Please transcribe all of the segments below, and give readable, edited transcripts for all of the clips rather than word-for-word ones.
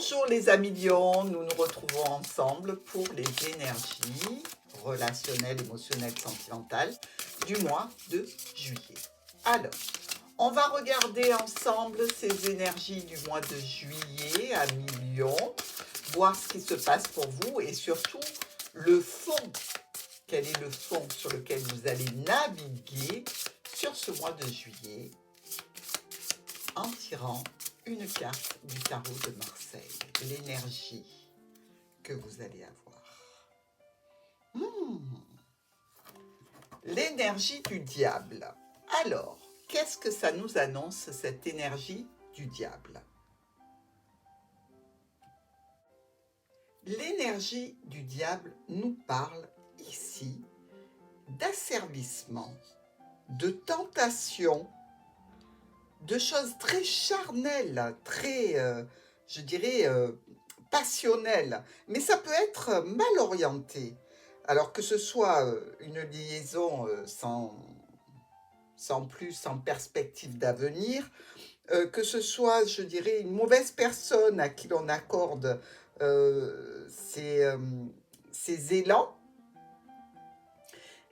Bonjour les amis Lion, nous nous retrouvons ensemble pour les énergies relationnelles, émotionnelles, sentimentales du mois de juillet. Alors, on va regarder ensemble ces énergies du mois de juillet à Lion, voir ce qui se passe pour vous et surtout le fond. Quel est le fond sur lequel vous allez naviguer sur ce mois de juillet en tirant une carte du tarot de Marseille, l'énergie que vous allez avoir. L'énergie du diable. Alors, qu'est-ce que ça nous annonce, cette énergie du diable? L'énergie du diable nous parle ici d'asservissement, de tentation, de choses très charnelles, très, je dirais, passionnelles. Mais ça peut être mal orienté. Alors que ce soit une liaison sans plus, sans perspective d'avenir, que ce soit, je dirais, une mauvaise personne à qui l'on accorde ces élans.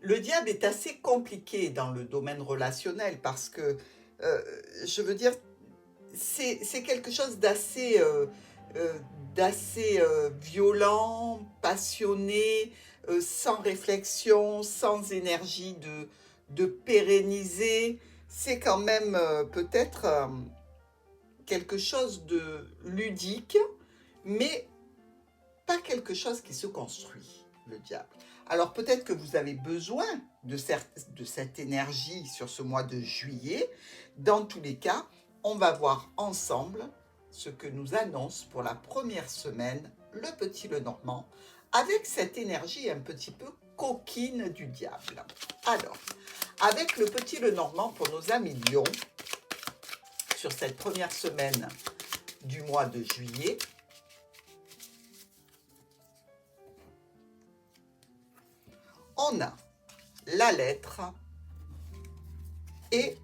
Le diable est assez compliqué dans le domaine relationnel parce que, je veux dire, c'est quelque chose d'assez violent, passionné, sans réflexion, sans énergie de pérenniser. C'est quand même peut-être quelque chose de ludique, mais pas quelque chose qui se construit, le diable. Alors peut-être que vous avez besoin de cette énergie sur ce mois de juillet. Dans tous les cas, on va voir ensemble ce que nous annonce pour la première semaine le petit Lenormand, avec cette énergie un petit peu coquine du diable. Alors, avec le petit Lenormand pour nos amis Lion, sur cette première semaine du mois de juillet, on a la lettre et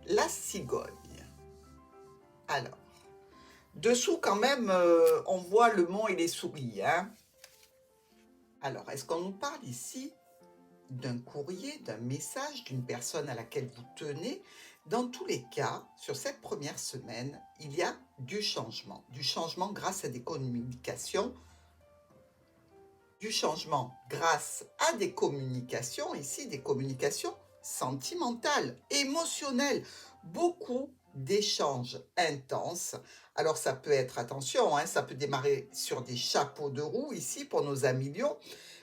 la cigogne. Alors, dessous quand même, on voit le mont et les souris. Hein. Alors, est-ce qu'on nous parle ici d'un courrier, d'un message, d'une personne à laquelle vous tenez? Dans tous les cas, sur cette première semaine, il y a du changement grâce à des communications, du changement grâce à des communications, ici des communications sentimentales, émotionnelles, beaucoup d'échanges intenses. Alors ça peut être, attention, hein, ça peut démarrer sur des chapeaux de roue ici pour nos amis Lions,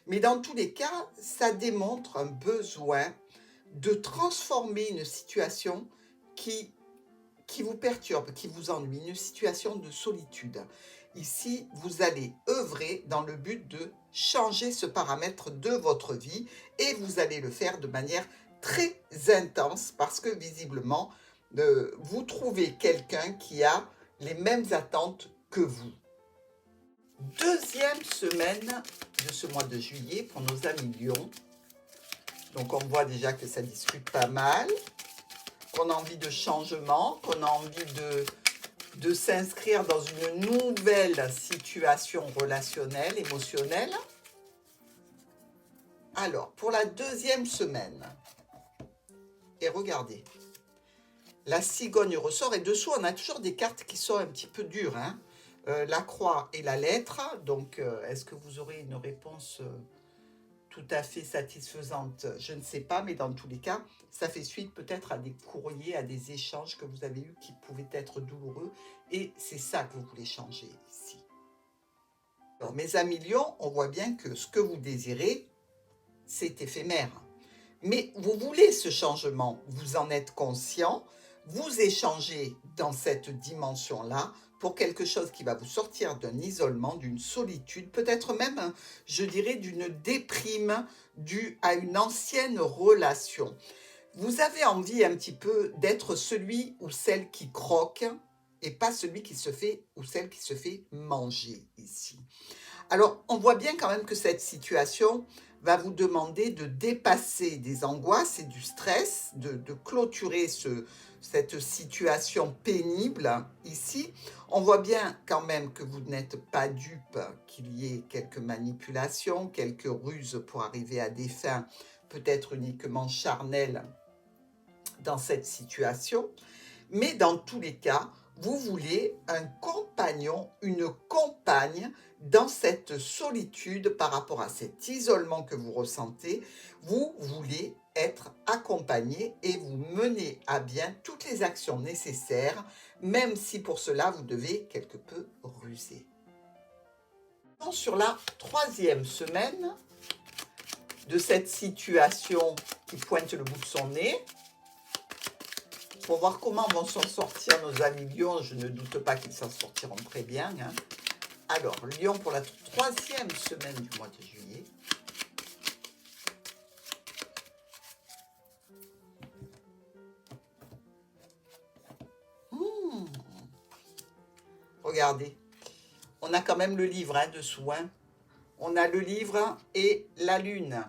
mais dans tous les cas, ça démontre un besoin de transformer une situation qui vous perturbe, qui vous ennuie, une situation de solitude. Ici, vous allez œuvrer dans le but de changer ce paramètre de votre vie et vous allez le faire de manière très intense parce que visiblement, vous trouvez quelqu'un qui a les mêmes attentes que vous. Deuxième semaine de ce mois de juillet pour nos amis Lions. Donc on voit déjà que ça discute pas mal, qu'on a envie de changement, qu'on a envie de s'inscrire dans une nouvelle situation relationnelle, émotionnelle. Alors, pour la deuxième semaine, et regardez, la cigogne ressort et dessous, on a toujours des cartes qui sont un petit peu dures. Hein. La croix et la lettre. Donc, est-ce que vous aurez une réponse tout à fait satisfaisante? Je ne sais pas, mais dans tous les cas, ça fait suite peut-être à des courriers, à des échanges que vous avez eus qui pouvaient être douloureux. Et c'est ça que vous voulez changer ici. Alors, mes amis Lions, on voit bien que ce que vous désirez, c'est éphémère. Mais vous voulez ce changement, vous en êtes conscient, vous échangez dans cette dimension-là pour quelque chose qui va vous sortir d'un isolement, d'une solitude, peut-être même, je dirais, d'une déprime due à une ancienne relation. Vous avez envie un petit peu d'être celui ou celle qui croque et pas celui qui se fait ou celle qui se fait manger ici. Alors, on voit bien quand même que cette situation va vous demander de dépasser des angoisses et du stress, de clôturer cette situation pénible ici. On voit bien quand même que vous n'êtes pas dupe, qu'il y ait quelques manipulations, quelques ruses pour arriver à des fins peut-être uniquement charnelles dans cette situation. Mais dans tous les cas, vous voulez un compagnon, une compagne dans cette solitude par rapport à cet isolement que vous ressentez. Vous voulez être accompagné et vous mener à bien toutes les actions nécessaires, même si pour cela vous devez quelque peu ruser. Sur la 3e semaine de cette situation qui pointe le bout de son nez, pour voir comment vont s'en sortir nos amis Lions, je ne doute pas qu'ils s'en sortiront très bien. Hein. Alors, Lion pour la 3e semaine du mois de juillet. Regardez, on a quand même le livre hein, dessous. Hein. On a le livre et la lune.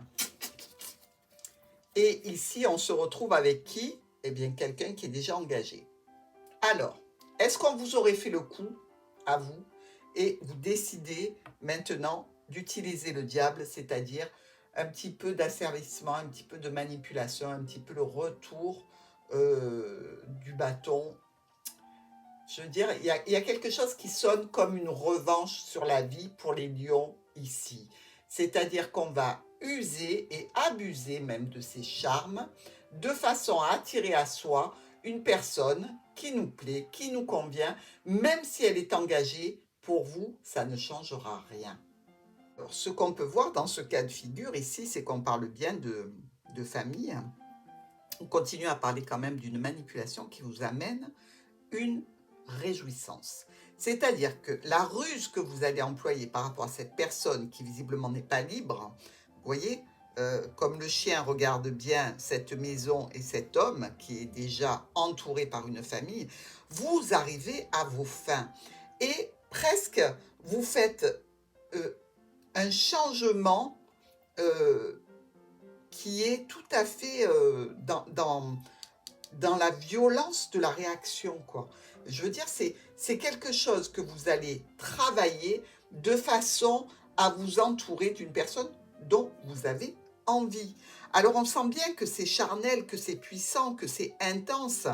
Et ici, on se retrouve avec qui? Eh bien, quelqu'un qui est déjà engagé. Alors, est-ce qu'on vous aurait fait le coup à vous et vous décidez maintenant d'utiliser le diable, c'est-à-dire un petit peu d'asservissement, un petit peu de manipulation, un petit peu le retour du bâton. Je veux dire, il y a quelque chose qui sonne comme une revanche sur la vie pour les lions ici. C'est-à-dire qu'on va user et abuser même de ses charmes de façon à attirer à soi une personne qui nous plaît, qui nous convient, même si elle est engagée, pour vous, ça ne changera rien. Alors, ce qu'on peut voir dans ce cas de figure ici, c'est qu'on parle bien de famille. On continue à parler quand même d'une manipulation qui vous amène une réjouissance. C'est-à-dire que la ruse que vous allez employer par rapport à cette personne qui visiblement n'est pas libre, vous voyez, comme le chien regarde bien cette maison et cet homme qui est déjà entouré par une famille, vous arrivez à vos fins et presque vous faites un changement qui est tout à fait dans la violence de la réaction, quoi. Je veux dire, c'est quelque chose que vous allez travailler de façon à vous entourer d'une personne dont vous avez envie. Alors, on sent bien que c'est charnel, que c'est puissant, que c'est intense.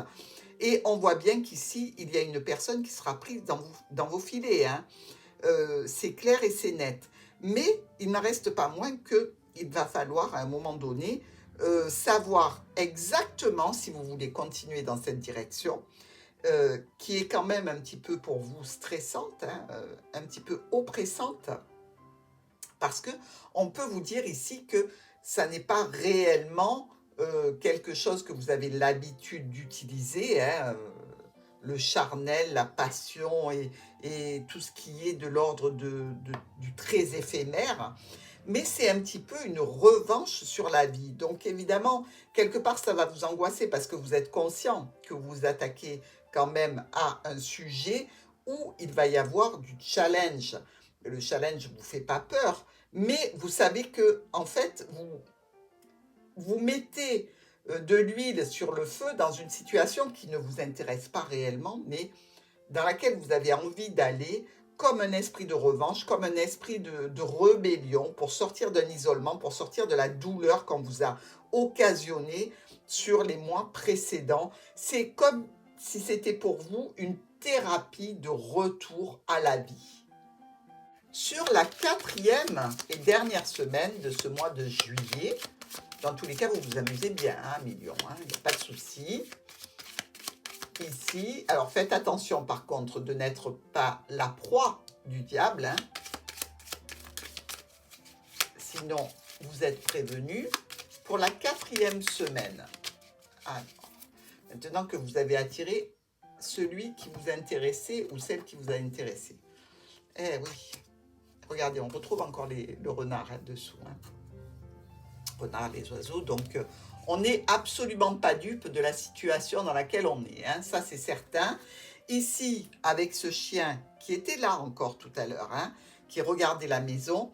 Et on voit bien qu'ici, il y a une personne qui sera prise dans vos filets. Hein. C'est clair et c'est net. Mais il n'en reste pas moins qu'il va falloir, à un moment donné, savoir exactement si vous voulez continuer dans cette direction, qui est quand même un petit peu pour vous stressante, hein, un petit peu oppressante, parce que on peut vous dire ici que ça n'est pas réellement quelque chose que vous avez l'habitude d'utiliser, hein, le charnel, la passion et tout ce qui est de l'ordre du très éphémère, mais c'est un petit peu une revanche sur la vie. Donc évidemment, quelque part, ça va vous angoisser parce que vous êtes conscient que vous vous attaquez quand même à un sujet où il va y avoir du challenge. Le challenge ne vous fait pas peur, mais vous savez que en fait, vous mettez de l'huile sur le feu dans une situation qui ne vous intéresse pas réellement, mais dans laquelle vous avez envie d'aller comme un esprit de revanche, comme un esprit de rébellion pour sortir d'un isolement, pour sortir de la douleur qu'on vous a occasionné sur les mois précédents. C'est comme si c'était pour vous une thérapie de retour à la vie. Sur la 4e et dernière semaine de ce mois de juillet, dans tous les cas, vous vous amusez bien, hein, million, hein, il n'y a pas de souci. Ici, alors faites attention par contre de n'être pas la proie du diable, hein. Sinon vous êtes prévenu. Pour la 4e semaine, alors, maintenant que vous avez attiré celui qui vous intéressait ou celle qui vous a intéressé. Eh oui, regardez, on retrouve encore le renard hein, dessous. Hein. Renard, les oiseaux, donc on n'est absolument pas dupe de la situation dans laquelle on est, hein, ça c'est certain. Ici, avec ce chien qui était là encore tout à l'heure, hein, qui regardait la maison,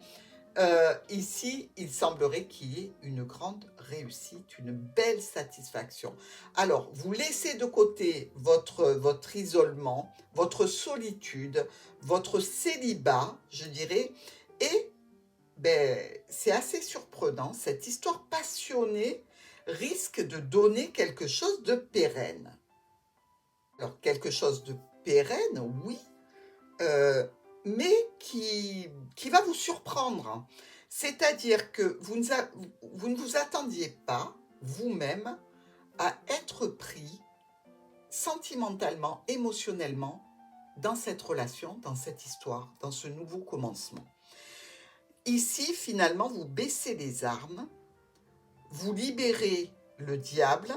Ici, il semblerait qu'il y ait une grande réussite, une belle satisfaction. Alors, vous laissez de côté votre isolement, votre solitude, votre célibat, je dirais, et c'est assez surprenant, cette histoire passionnée risque de donner quelque chose de pérenne. Alors, quelque chose de pérenne, oui, euh, mais qui va vous surprendre. C'est-à-dire que vous ne vous attendiez pas, vous-même, à être pris sentimentalement, émotionnellement, dans cette relation, dans cette histoire, dans ce nouveau commencement. Ici, finalement, vous baissez les armes, vous libérez le diable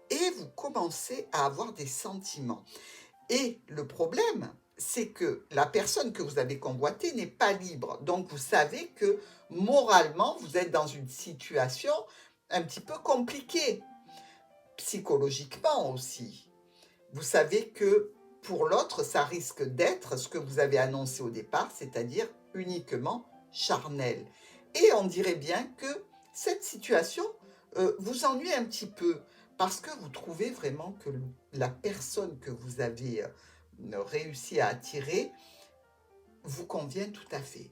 et vous commencez à avoir des sentiments. Et le problème, c'est que la personne que vous avez convoitée n'est pas libre. Donc, vous savez que moralement, vous êtes dans une situation un petit peu compliquée, psychologiquement aussi. Vous savez que pour l'autre, ça risque d'être ce que vous avez annoncé au départ, c'est-à-dire uniquement charnel. Et on dirait bien que cette situation vous ennuie un petit peu parce que vous trouvez vraiment que la personne que vous avez réussi à attirer vous convient tout à fait.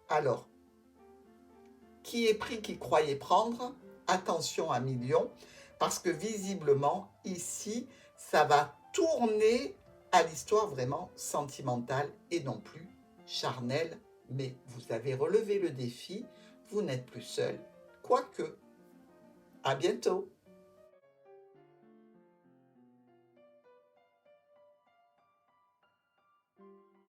Alors, qui est pris, qui croyait prendre, attention à millions, parce que visiblement, ici, ça va tourner à l'histoire vraiment sentimentale et non plus charnelle. Mais vous avez relevé le défi, vous n'êtes plus seul. Quoique, à bientôt.